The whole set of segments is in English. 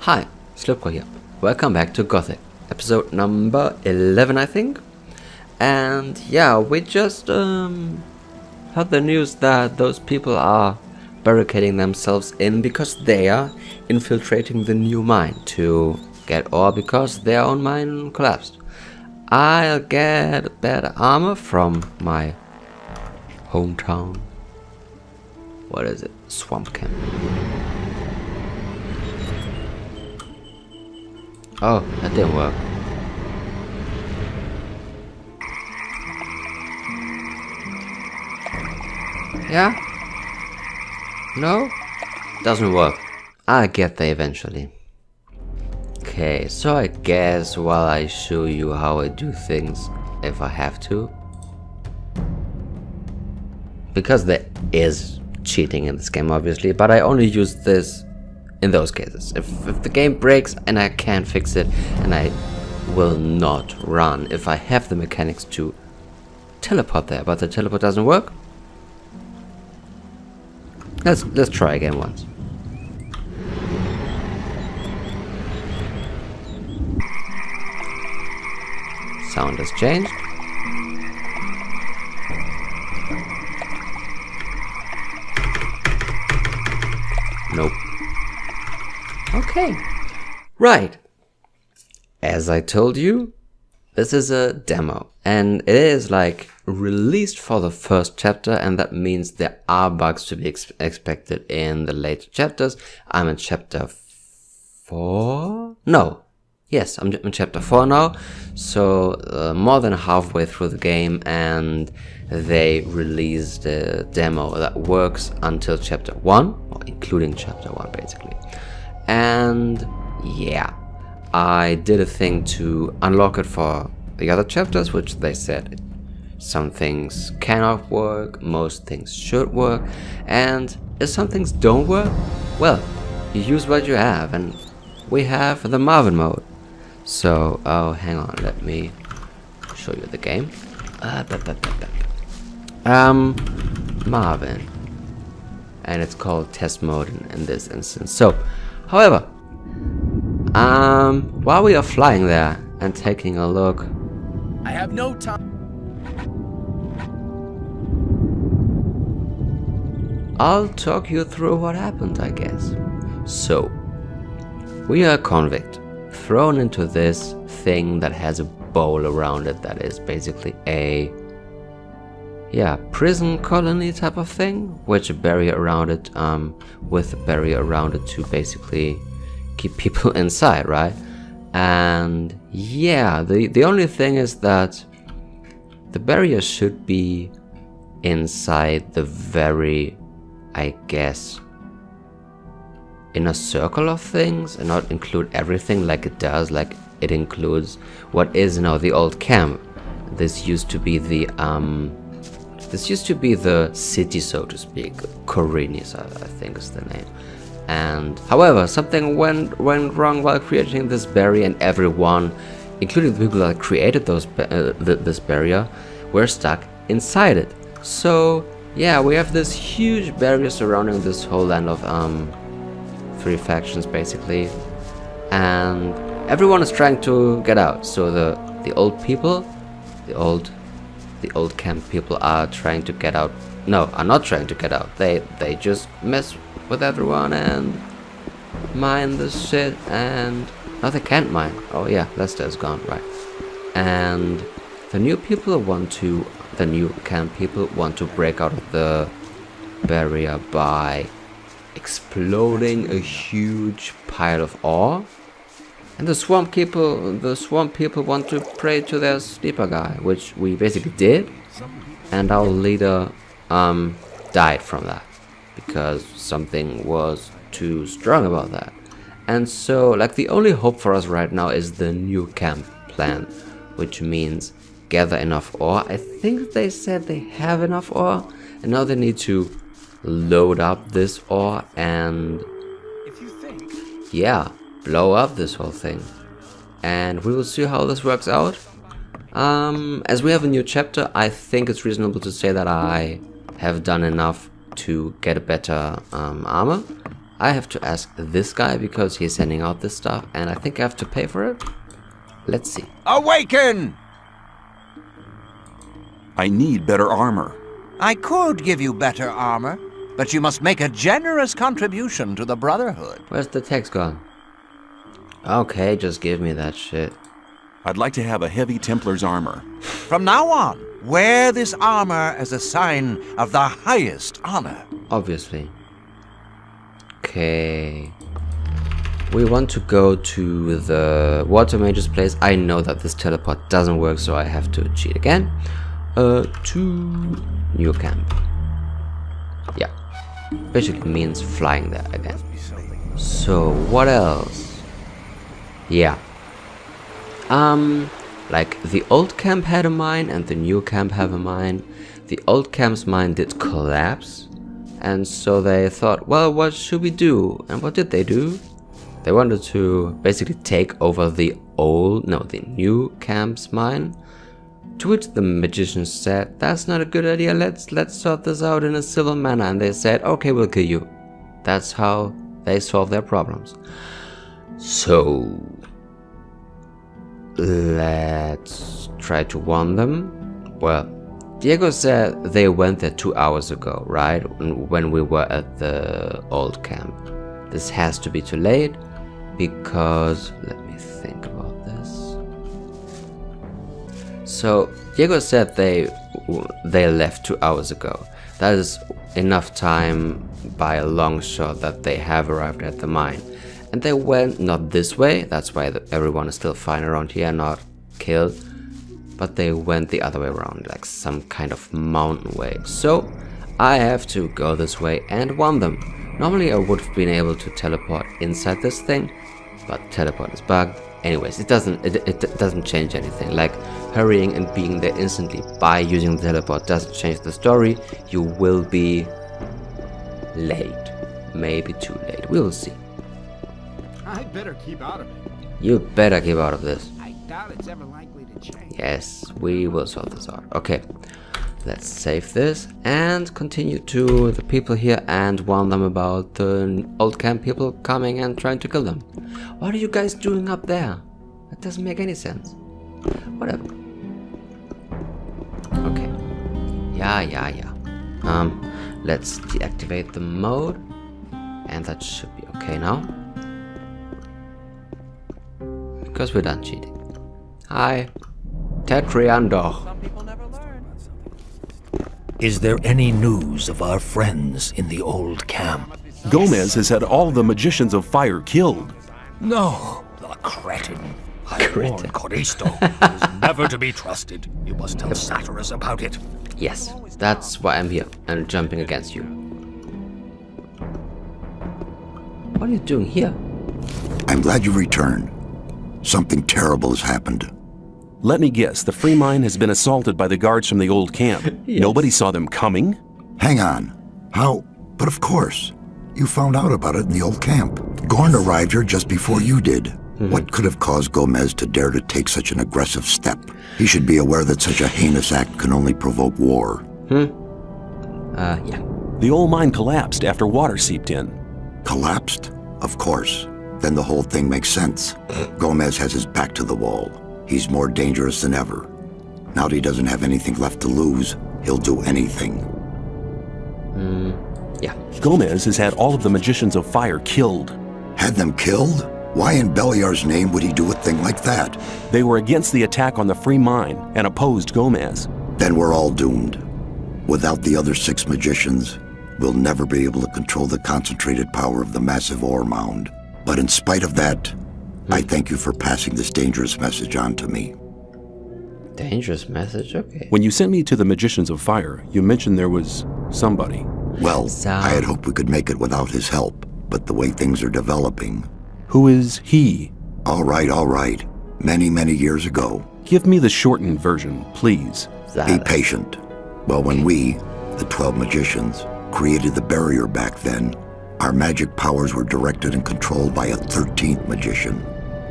Hi, Slipko here. Welcome back to Gothic, episode number 11 I think. And yeah, we just heard the news that those people are barricading themselves in because they are infiltrating the new mine to get ore because their own mine collapsed. I'll get better armor from my hometown. What is it? Swamp camp. Oh, that didn't work. Yeah? No? Doesn't work. I'll get there eventually. Okay, so I guess while I show you how I do things, if I have to. Because there is cheating in this game obviously, but I only use this in those cases. If the game breaks and I can't fix it, and I will not run if I have the mechanics to teleport there, but the teleport doesn't work. Let's try again once. Sound has changed. Nope. Okay. Right. As I told you, this is a demo, and it is like released for the first chapter, and that means there are bugs to be expected in the later chapters. I'm in chapter 4? No. Yes, I'm in chapter 4 now, so more than halfway through the game, and they released a demo that works until chapter 1, or including chapter 1 basically. And yeah, I did a thing to unlock it for the other chapters, which they said some things cannot work, most things should work, and if some things don't work, well, you use what you have, and we have the Marvin mode. So, oh, hang on, let me show you the game. Marvin. And it's called test mode in this instance. So, however, while we are flying there and taking a look, I have no time. I'll talk you through what happened, I guess. So, we are a convict, thrown into this thing that has a bowl around it that is basically a prison colony type of thing, with a barrier around it, to basically keep people inside, right? And yeah, the only thing is that the barrier should be inside the very, I guess, inner circle of things, and not include everything like it does. Like it includes what is now the old camp. This used to be the city, so to speak. Khorinis, I think is the name. And however, something went wrong while creating this barrier, and everyone, including the people that created this barrier, were stuck inside it. So yeah, we have this huge barrier surrounding this whole land of 3 factions basically, and everyone is trying to get out. So the old people, the old camp people are trying to get out. No, are not trying to get out. They just mess with everyone and mine this shit, and no, they can't mine. Oh yeah, Lester is gone, right? And the new camp people want to break out of the barrier by exploding a huge pile of ore, and the swamp people want to pray to their sleeper guy, which we basically did, and our leader died from that because something was too strong about that. And so, like, the only hope for us right now is the new camp plan, which means gather enough ore. I think they said they have enough ore, and now they need to load up this ore and yeah, blow up this whole thing. And we will see how this works out. As we have a new chapter, I think it's reasonable to say that I have done enough to get a better armor. I have to ask this guy because he's sending out this stuff, and I think I have to pay for it. Let's see. Awaken! I need better armor. I could give you better armor, but you must make a generous contribution to the Brotherhood. Where's the text gone? Okay, just give me that shit. I'd like to have a heavy Templar's armor. From now on, wear this armor as a sign of the highest honor. Obviously. Okay. We want to go to the water mage's place. I know that this teleport doesn't work, so I have to cheat again. To new camp. Yeah. Basically means flying there again. So what else? Yeah. Like the old camp had a mine and the new camp have a mine. The old camp's mine did collapse, and so they thought, well, what should we do? And what did they do? They wanted to basically take over the new camp's mine. To which the magicians said, that's not a good idea, let's sort this out in a civil manner. And they said, okay, we'll kill you. That's how they solve their problems. So let's try to warn them. Well, Diego said they went there 2 hours ago, right? When we were at the old camp. This has to be too late because, let me think about this. So Diego said they left 2 hours ago. That is enough time by a long shot that they have arrived at the mine. And they went not this way, that's why everyone is still fine around here, not killed. But they went the other way around, like some kind of mountain way. So I have to go this way and warn them. Normally I would have been able to teleport inside this thing, but teleport is bugged. Anyways, it doesn't change anything. Like hurrying and being there instantly by using the teleport doesn't change the story. You will be late, maybe too late. We will see. I'd better keep out of it. You better keep out of this. I doubt it's ever likely to change. Yes, we will sort this out. Okay, let's save this and continue to the people here and warn them about the old camp people coming and trying to kill them. What are you guys doing up there? That doesn't make any sense. Whatever. Okay. Yeah. Let's deactivate the mode, and that should be okay now. Because we're done cheating. Hi. Tetriandor. Some people never learn. Is there any news of our friends in the old camp? Gomez has had all the magicians of fire killed. No, the cretin. I warned Coristo. He was never to be trusted. You must tell Xardas about it. Yes, that's why I'm here and jumping against you. What are you doing here? I'm glad you returned. Something terrible has happened. Let me guess, the free mine has been assaulted by the guards from the old camp. Yes. Nobody saw them coming? Hang on. How? But of course. You found out about it in the old camp. Gorn arrived here just before you did. What could have caused Gomez to dare to take such an aggressive step? He should be aware that such a heinous act can only provoke war. Yeah. The old mine collapsed after water seeped in. Collapsed? Of course. Then the whole thing makes sense. Gomez has his back to the wall. He's more dangerous than ever. Now that he doesn't have anything left to lose, he'll do anything. Yeah. Gomez has had all of the magicians of fire killed. Had them killed? Why in Beliar's name would he do a thing like that? They were against the attack on the free mine and opposed Gomez. Then we're all doomed. Without the other 6 magicians, we'll never be able to control the concentrated power of the massive ore mound. But in spite of that, I thank you for passing this dangerous message on to me. Dangerous message? Okay. When you sent me to the magicians of fire, you mentioned there was somebody. Well, I had hoped we could make it without his help, but the way things are developing... Who is he? All right. Many years ago. Give me the shortened version, please. Be patient. Well, when we, the 12 magicians, created the barrier back then, our magic powers were directed and controlled by a 13th magician.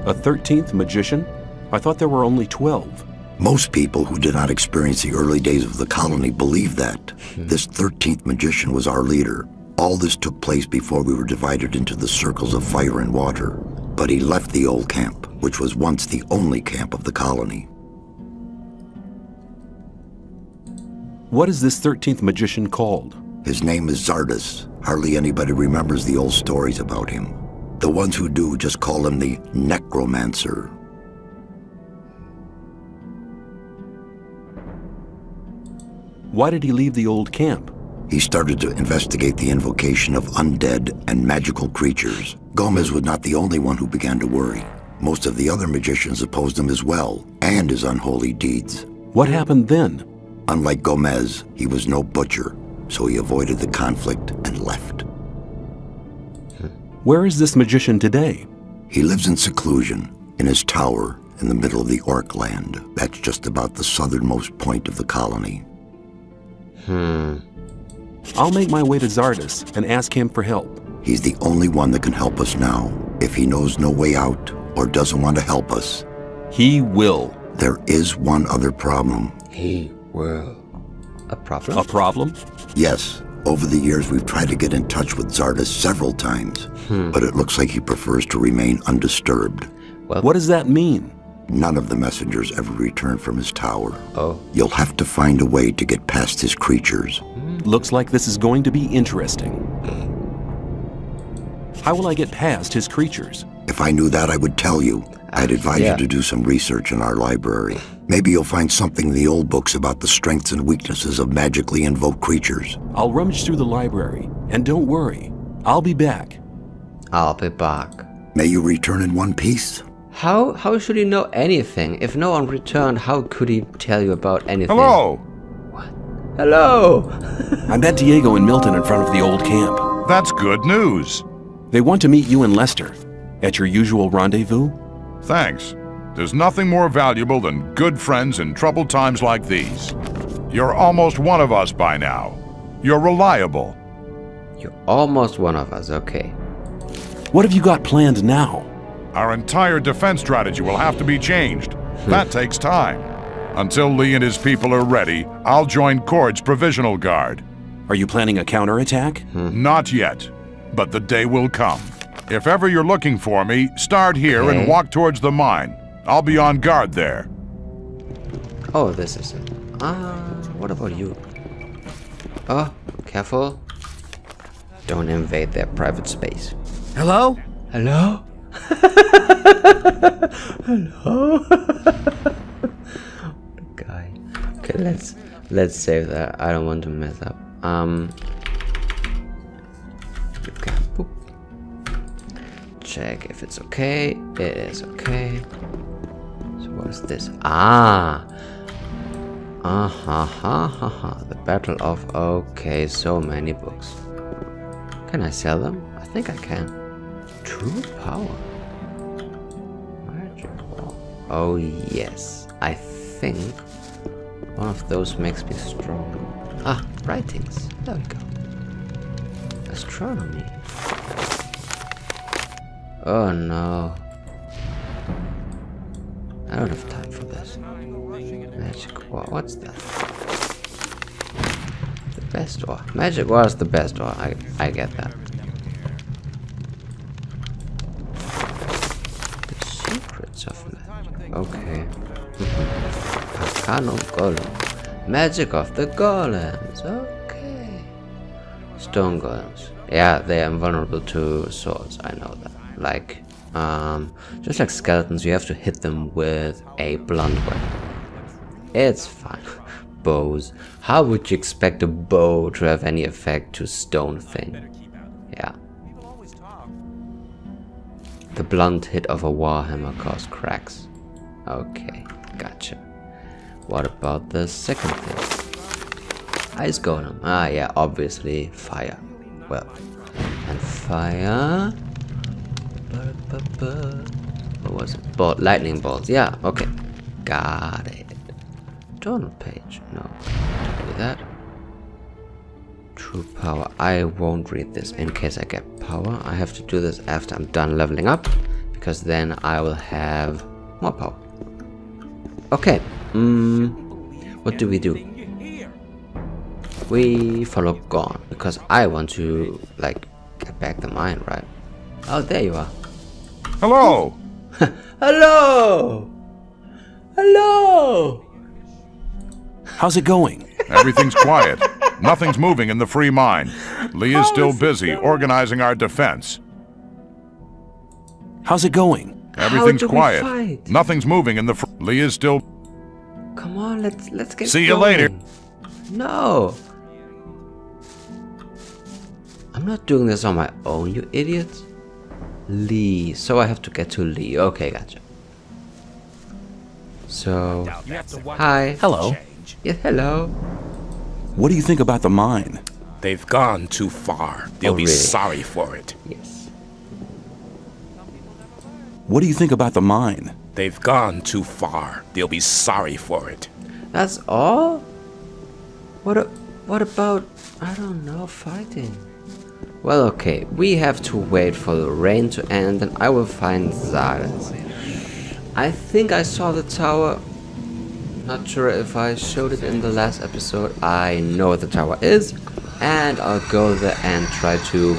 A 13th magician? I thought there were only 12. Most people who did not experience the early days of the colony believe that. This 13th magician was our leader, All this took place before we were divided into the circles of fire and water. But he left the old camp, which was once the only camp of the colony. What is this 13th magician called? His name is Xardas. Hardly anybody remembers the old stories about him. The ones who do just call him the Necromancer. Why did he leave the old camp? He started to investigate the invocation of undead and magical creatures. Gomez was not the only one who began to worry. Most of the other magicians opposed him as well, and his unholy deeds. What happened then? Unlike Gomez, he was no butcher, so he avoided the conflict and left. Where is this magician today? He lives in seclusion, in his tower in the middle of the Orc land. That's just about the southernmost point of the colony. I'll make my way to Xardas and ask him for help. He's the only one that can help us now. If he knows no way out or doesn't want to help us, He will. there is one other problem. He will. A problem? A problem? Yes, over the years we've tried to get in touch with Xardas several times, but it looks like he prefers to remain undisturbed. Well, What does that mean? None of the messengers ever return from his tower. Oh. You'll have to find a way to get past his creatures. Looks like this is going to be interesting. How will I get past his creatures? If I knew that, I would tell you. I'd advise Yeah. you to do some research in our library. Maybe you'll find something in the old books about the strengths and weaknesses of magically invoked creatures. I'll rummage through the library, and don't worry, I'll be back. I'll be back. May you return in one piece. How should he know anything? If no one returned, how could he tell you about anything? Hello! Hello! I met Diego and Milton in front of the old camp. That's good news. They want to meet you and Lester at your usual rendezvous. Thanks. There's nothing more valuable than good friends in troubled times like these. You're almost one of us by now. You're reliable. You're almost one of us, okay. What have you got planned now? Our entire defense strategy will have to be changed. That takes time. Until Lee and his people are ready, I'll join Cord's Provisional Guard. Are you planning a counterattack? Not yet, but the day will come. If ever you're looking for me, start here Okay. and walk towards the mine. I'll be on guard there. Oh, this is it. What about you? Oh, careful. Don't invade their private space. Hello? Hello? Hello? Guy. Okay, let's save that. I don't want to mess up. Okay. Boop. Check if it's okay. It is okay. So what is this? The Battle of... Okay, so many books. Can I sell them? I think I can. True power. Magic wall. Oh yes. I think one of those makes me stronger. Writings. There we go. Astronomy. Oh no. I don't have time for this. Magic war. What's that? The best war. Magic war is the best war. I get that. The secrets of magic. Okay. Arcanum golem. Magic of the golems. Okay. Stone golems. Yeah, they are invulnerable to swords. I know that. Like, just like skeletons, you have to hit them with a blunt weapon. It's fine. Bows. How would you expect a bow to have any effect to stone thing? Yeah. The blunt hit of a warhammer causes cracks. Okay, gotcha. What about the second thing? Ice golem. Yeah, obviously fire. Well, and fire. What was it? Lightning bolts. Yeah, okay. Got it. Journal page. No. Don't do that. True power. I won't read this in case I get power. I have to do this after I'm done leveling up, because then I will have more power. Okay. What do we do? we follow Gorn because I want to like get back the mine, right? Oh, there you are. Hello! Hello! Hello! How's it going? Everything's quiet. Nothing's moving in the free mine. Lee is still busy organizing our defense. How's it going? Everything's do we quiet. fight? Nothing's moving in the Lee is still... Come on, let's get See you going. later. No. I'm not doing this on my own, you idiots. Lee. So I have to get to Lee. Okay, gotcha. So, hi. Hello. Yes, hello. What do you think about the mine? They've gone too far. They'll be really? sorry for it. Yes. What do you think about the mine? They've gone too far. They'll be sorry for it. That's all? What about, I don't know, fighting? Well, okay, we have to wait for the rain to end and I will find Xardas. I think I saw the tower. Not sure if I showed it in the last episode. I know what the tower is. And I'll go there and try to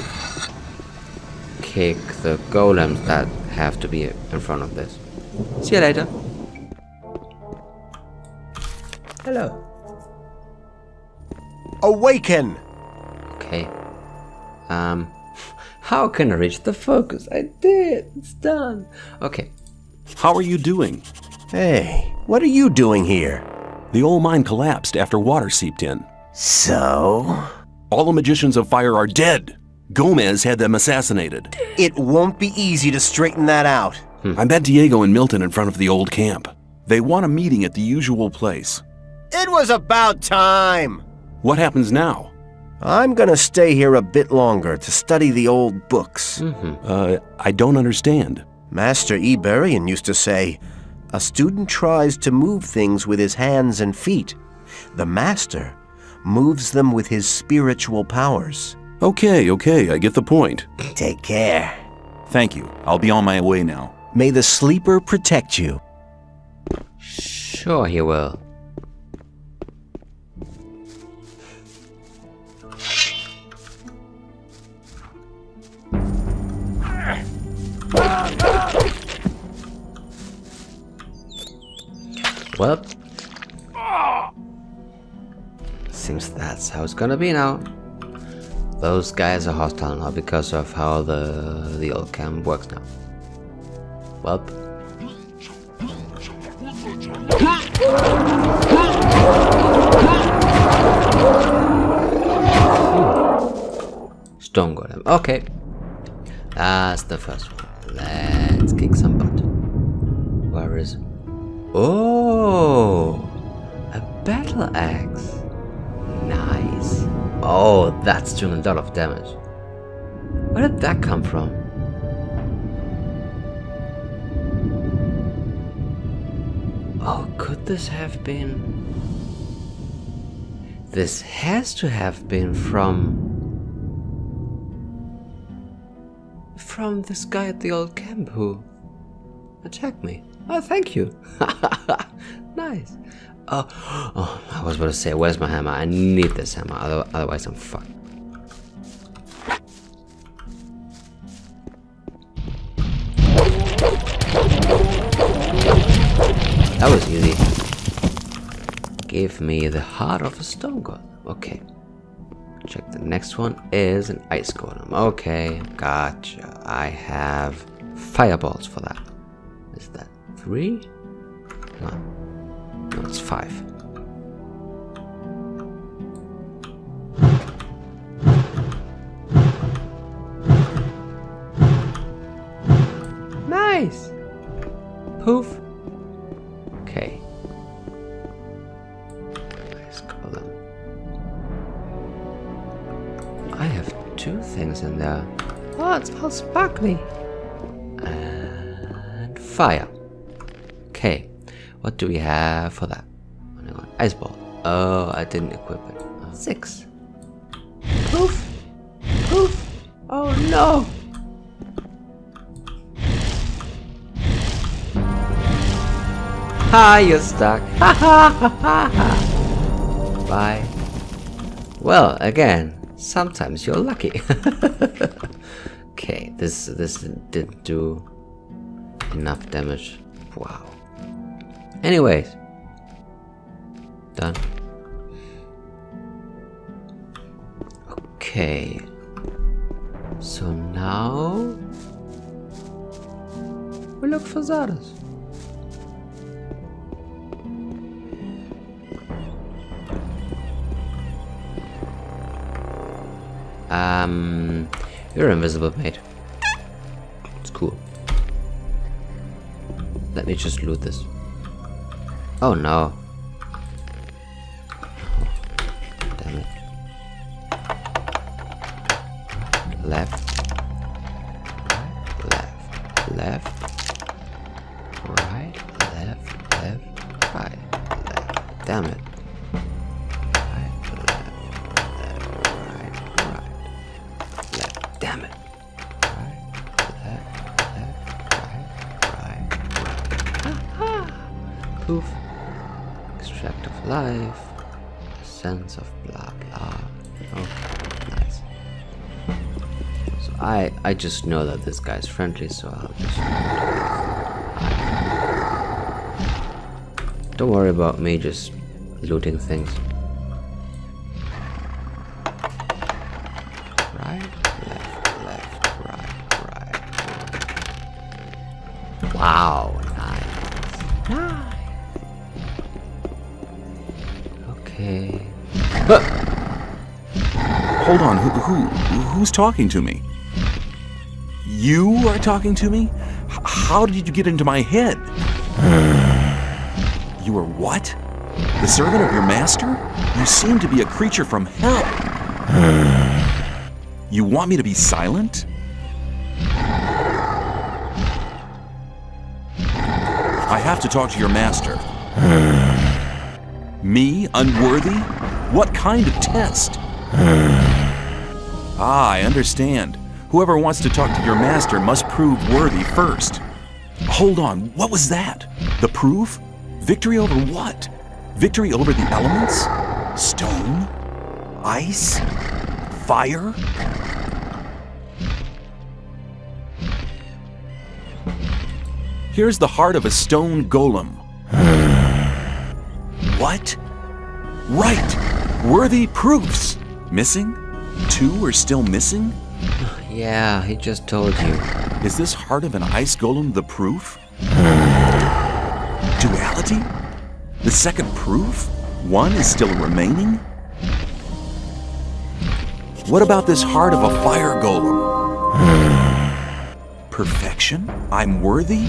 kick the golems that have to be in front of this. See you later. Hello. Awaken! Okay. How can I reach the focus? I did. It's done. Okay. How are you doing? Hey, what are you doing here? The old mine collapsed after water seeped in. So? All the magicians of fire are dead. Gomez had them assassinated. It won't be easy to straighten that out. I met Diego and Milton in front of the old camp. They want a meeting at the usual place. It was about time! What happens now? I'm gonna stay here a bit longer to study the old books. I don't understand. Master Iberian used to say, a student tries to move things with his hands and feet. The master moves them with his spiritual powers. Okay, I get the point. Take care. Thank you. I'll be on my way now. May the sleeper protect you. Sure he will. Well, seems that's how it's gonna be now. Those guys are hostile now because of how the old camp works now. Well, stone golem. Okay, that's the first one. Let's kick some butt. Where is? Oh, a battle axe. Nice. Oh, that's doing a lot of damage. Where did that come from? Oh, could this have been? This has to have been from this guy at the old camp who attacked me. Oh, thank you. Nice. Oh, I was about to say, where's my hammer? I need this hammer, otherwise I'm fucked. That was easy. Give me the heart of a stone golem. Okay. Check, the next one is an ice golem. Okay, gotcha. I have fireballs for that. Is that 3? No, it's 5. Nice! Poof. Okay. Ice golem. I have 2 things in there. Oh, it's all sparkly. And fire. Okay, what do we have for that? Ice ball. Oh, I didn't equip it. 6. Poof! Poof! Oh no! Ha, you're stuck. Ha ha ha ha ha! Bye. Well, again, sometimes you're lucky. Okay, this didn't do enough damage. Wow. Anyways. Done. Okay. So now we look for Xardas. You're invisible, mate. It's cool. Let me just loot this. Oh no. Damn it. Left. Left. Left. Right. Left. Left. Right. Left. Damn it. Damn it. Right, left, right. Aha! Poof. Extract of life. Sense of blah blah. Okay, nice. So I just know that this guy's friendly, so I'll just... Don't worry about me just looting things. Wow, nice. Nice. Okay. Hold on, who's talking to me? You are talking to me? How did you get into my head? You are what? The servant of your master? You seem to be a creature from hell. You want me to be silent? I have to talk to your master. Me? Unworthy? What kind of test? Ah, I understand. Whoever wants to talk to your master must prove worthy first. Hold on, what was that? The proof? Victory over what? Victory over the elements? Stone? Ice? Fire? Here's the heart of a stone golem. What? Right! Worthy proofs! Missing? 2 are still missing? Yeah, he just told you. Is this heart of an ice golem the proof? Duality? The second proof? 1 is still remaining? What about this heart of a fire golem? Perfection? I'm worthy?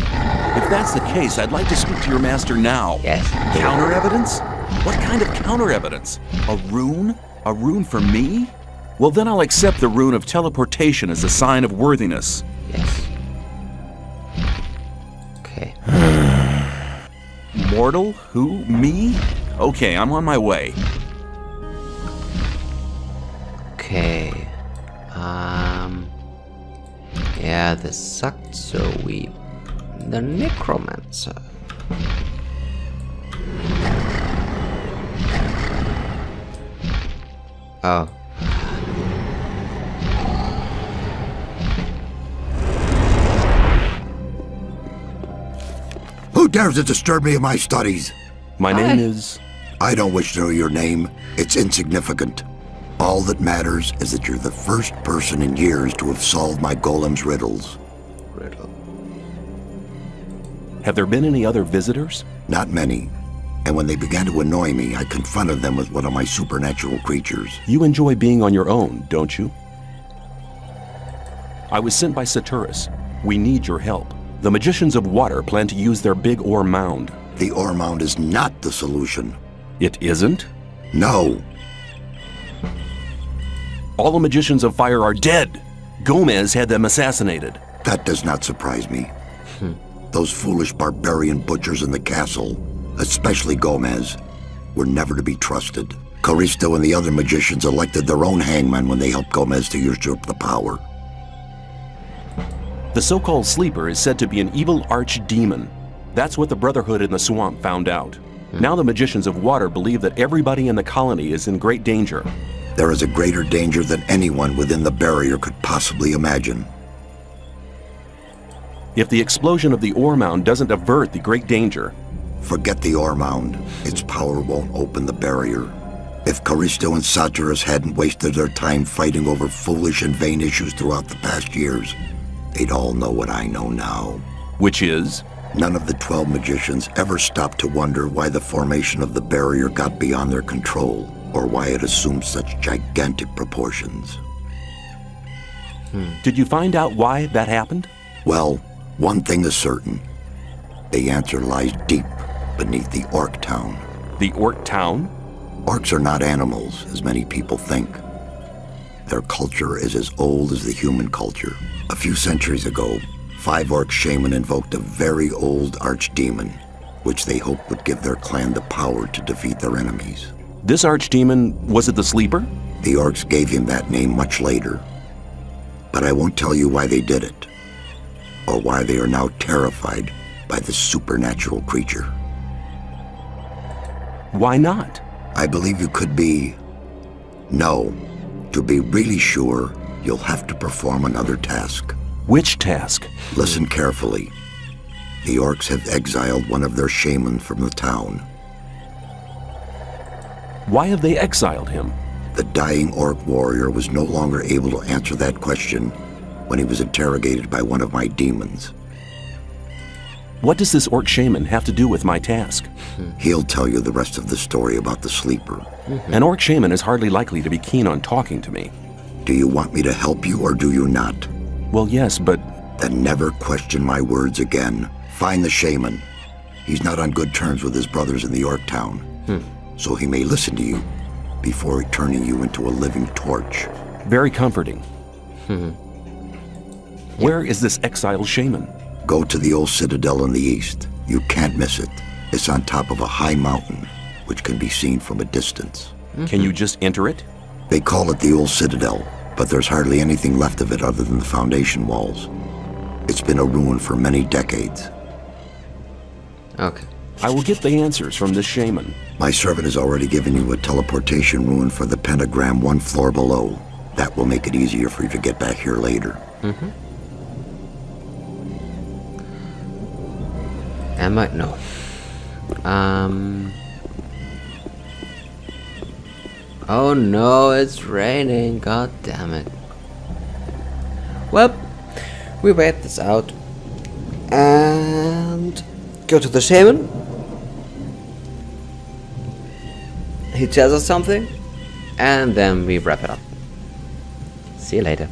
If that's the case, I'd like to speak to your master now. Yes. Counter evidence? What kind of counter evidence? A rune? A rune for me? Well, then I'll accept the rune of teleportation as a sign of worthiness. Yes. Okay. Mortal? Who? Me? Okay, I'm on my way. Okay. Yeah, this sucked, so the Necromancer. Oh. Who dares to disturb me in my studies? My name is... I don't wish to know your name. It's insignificant. All that matters is that you're the first person in years to have solved my golem's riddles. Riddle. Have there been any other visitors? Not many. And when they began to annoy me, I confronted them with one of my supernatural creatures. You enjoy being on your own, don't you? I was sent by Xardas. We need your help. The magicians of water plan to use their big ore mound. The ore mound is not the solution. It isn't? No. All the magicians of fire are dead. Gomez had them assassinated. That does not surprise me. Those foolish barbarian butchers in the castle, especially Gomez, were never to be trusted. Caristo and the other magicians elected their own hangman when they helped Gomez to usurp the power. The so-called sleeper is said to be an evil archdemon. That's what the Brotherhood in the swamp found out. Now the magicians of water believe that everybody in the colony is in great danger. There is a greater danger than anyone within the barrier could possibly imagine. If the explosion of the ore mound doesn't avert the great danger, Forget the ore mound. Its power won't open the barrier. If Callisto and Xardas hadn't wasted their time fighting over foolish and vain issues throughout the past years, they'd all know what I know now. which is, None of the 12 magicians ever stopped to wonder why the formation of the barrier got beyond their control, or why it assumed such gigantic proportions. did you find out why that happened? Well, one thing is certain. The answer lies deep beneath the Orc town. The Orc town? Orcs are not animals, as many people think. Their culture is as old as the human culture. A few centuries ago, 5 Orc shaman invoked a very old archdemon, which they hoped would give their clan the power to defeat their enemies. This archdemon, was it the Sleeper? The Orcs gave him that name much later. But I won't tell you why they did it, or why they are now terrified by this supernatural creature. Why not? I believe you could be... No. To be really sure, you'll have to perform another task. Which task? Listen carefully. The Orcs have exiled one of their shaman from the town. Why have they exiled him? The dying Orc warrior was no longer able to answer that question when he was interrogated by one of my demons. What does this Orc shaman have to do with my task? He'll tell you the rest of the story about the Sleeper. An Orc shaman is hardly likely to be keen on talking to me. Do you want me to help you or do you not? Well, yes, but Then never question my words again. Find the shaman. He's not on good terms with his brothers in the Orc town, so he may listen to you before turning you into a living torch. very comforting. Where is this exiled shaman? Go to the old citadel in the east. You can't miss it. It's on top of a high mountain, which can be seen from a distance. Can you just enter it? They call it the old citadel, but there's hardly anything left of it other than the foundation walls. It's been a ruin for many decades. Okay. I will get the answers from this shaman. My servant has already given you a teleportation rune for the pentagram 1 floor below. That will make it easier for you to get back here later. Am I? No. Oh no, it's raining. God damn it. Well, we wait this out and go to the shaman. He tells us something, and then we wrap it up. See you later.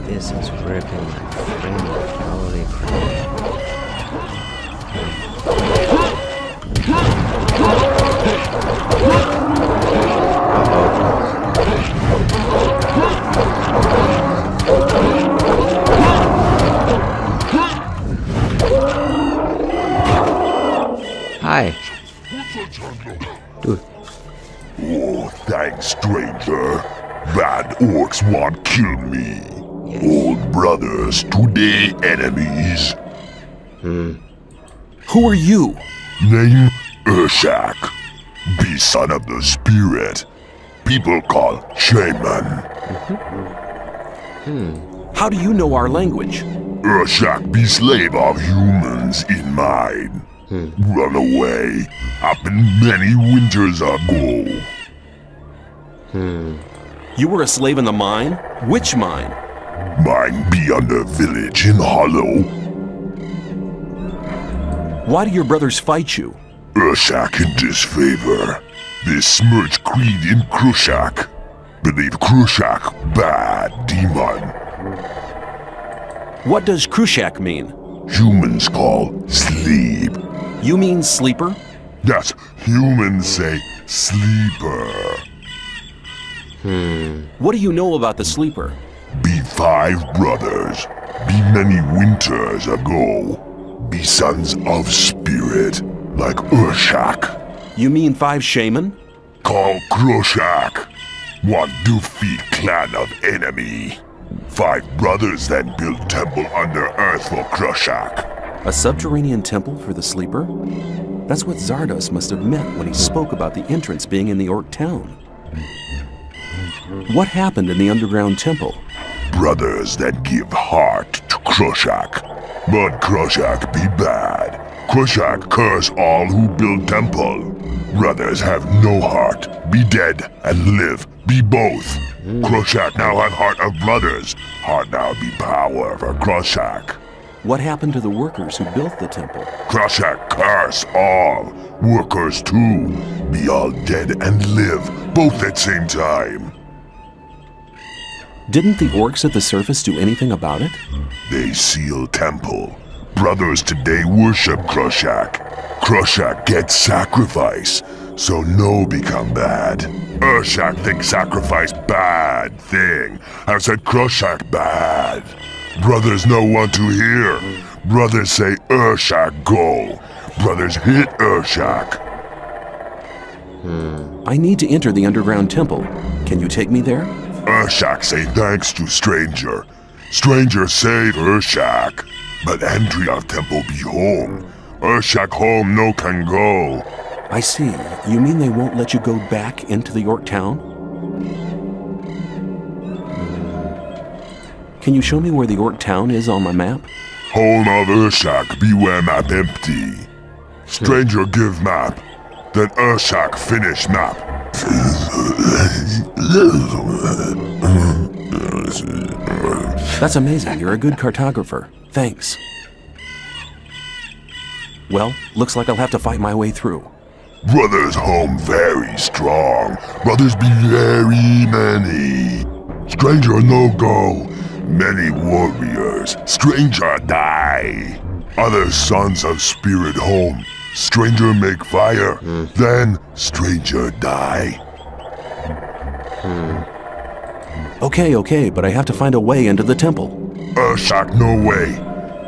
This is ripping my frame. Holy crap. Hi. Dude. Oh, thanks, stranger. Bad orcs won't kill me. Old brothers, today enemies. Who are you? Name Urshak. Be son of the spirit. People call shaman. How do you know our language? Urshak be slave of humans in mine. Run away. Happened many winters ago. You were a slave in the mine? Which mine? Mine be on the village in Hollow. Why do your brothers fight you? Urshak in disfavor. They smirch creed in Krushak. Believe Krushak bad demon. What does Krushak mean? Humans call sleep. You mean sleeper? Yes, humans say sleeper. What do you know about the sleeper? Be 5 brothers, be many winters ago. Be sons of spirit, like Urshak. You mean 5 shaman? Call Kroshak. One defeat clan of enemy. 5 brothers then built temple under earth for Kroshak. A subterranean temple for the sleeper? That's what Xardas must have meant when he spoke about the entrance being in the Orc town. What happened in the underground temple? Brothers that give heart to Kroshak. But Kroshak be bad. Kroshak curse all who build temple. Brothers have no heart. Be dead and live. Be both. Kroshak now have heart of brothers. Heart now be power for Kroshak. What happened to the workers who built the temple? Kroshak curse all. Workers too. Be all dead and live. Both at same time. Didn't the orcs at the surface do anything about it? They seal temple. Brothers today worship Kroshak. Kroshak gets sacrifice, so no become bad. Urshak think sacrifice bad thing. I said Kroshak bad. Brothers no want to hear. Brothers say Urshak go. Brothers hit Urshak. I need to enter the underground temple. Can you take me there? Urshak say thanks to stranger. Stranger save Urshak. But entry of temple be home. Urshak home no can go. I see. You mean they won't let you go back into the Orc town? Can you show me where the Orc town is on my map? Home of Urshak beware map empty. Stranger give map. Then Urshak finish map. That's amazing. You're a good cartographer. Thanks. Well, looks like I'll have to fight my way through. Brothers home very strong. Brothers be very many. Stranger no go. Many warriors. Stranger die. Other sons of spirit home. Stranger make fire. Then stranger die. Okay, but I have to find a way into the temple. Urshak no way.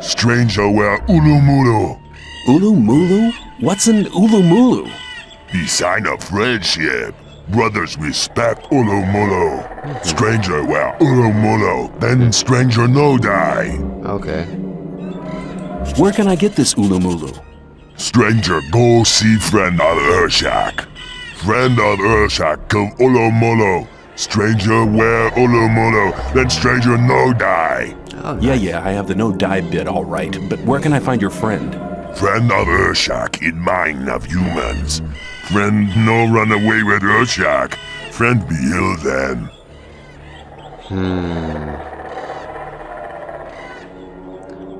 Stranger wear ulumulu. Ulumulu? What's an ulumulu? Be sign of friendship. Brothers respect ulumulu. Stranger wear ulumulu. Then stranger no die. Okay. Where can I get this ulumulu? Stranger go see friend of Urshak. Friend of Urshak kill ulumulu. Stranger wear ulumulu. Then stranger no die. Oh, nice. Yeah, I have the no die bit all right, but where can I find your friend? Friend of Urshak in mind of humans. Friend no run away with Urshak. Friend be ill then.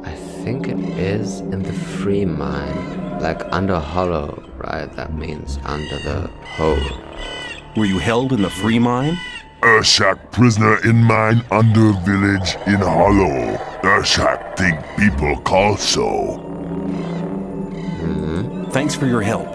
I think it is in the free mine. Like under hollow, right? That means under the hole. Were you held in the free mine? Urshak prisoner in mine under village in hollow. Urshak think people call so. Thanks for your help.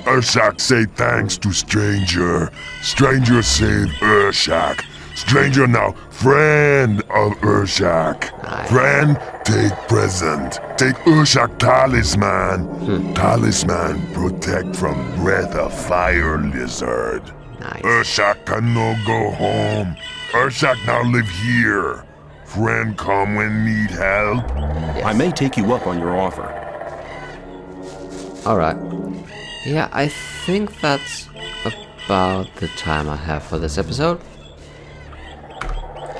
Urshak say thanks to stranger. Stranger save Urshak. Stranger now friend of Urshak. Nice. Friend take present. Take Urshak talisman. Talisman protect from breath of fire lizard. Nice. Urshak can no go home. Urshak now live here. Friend come when need help. Yes. I may take you up on your offer. Alright. Yeah, I think that's about the time I have for this episode.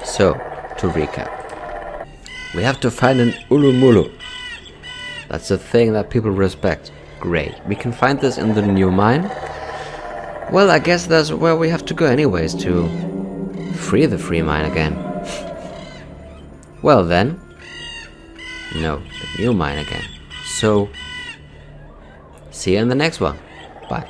So, to recap. We have to find an ulumulu. That's a thing that people respect. Great. We can find this in the new mine. Well, I guess that's where we have to go anyways to free the free mine again. Well then. No, the new mine again. So, see you in the next one. Bye.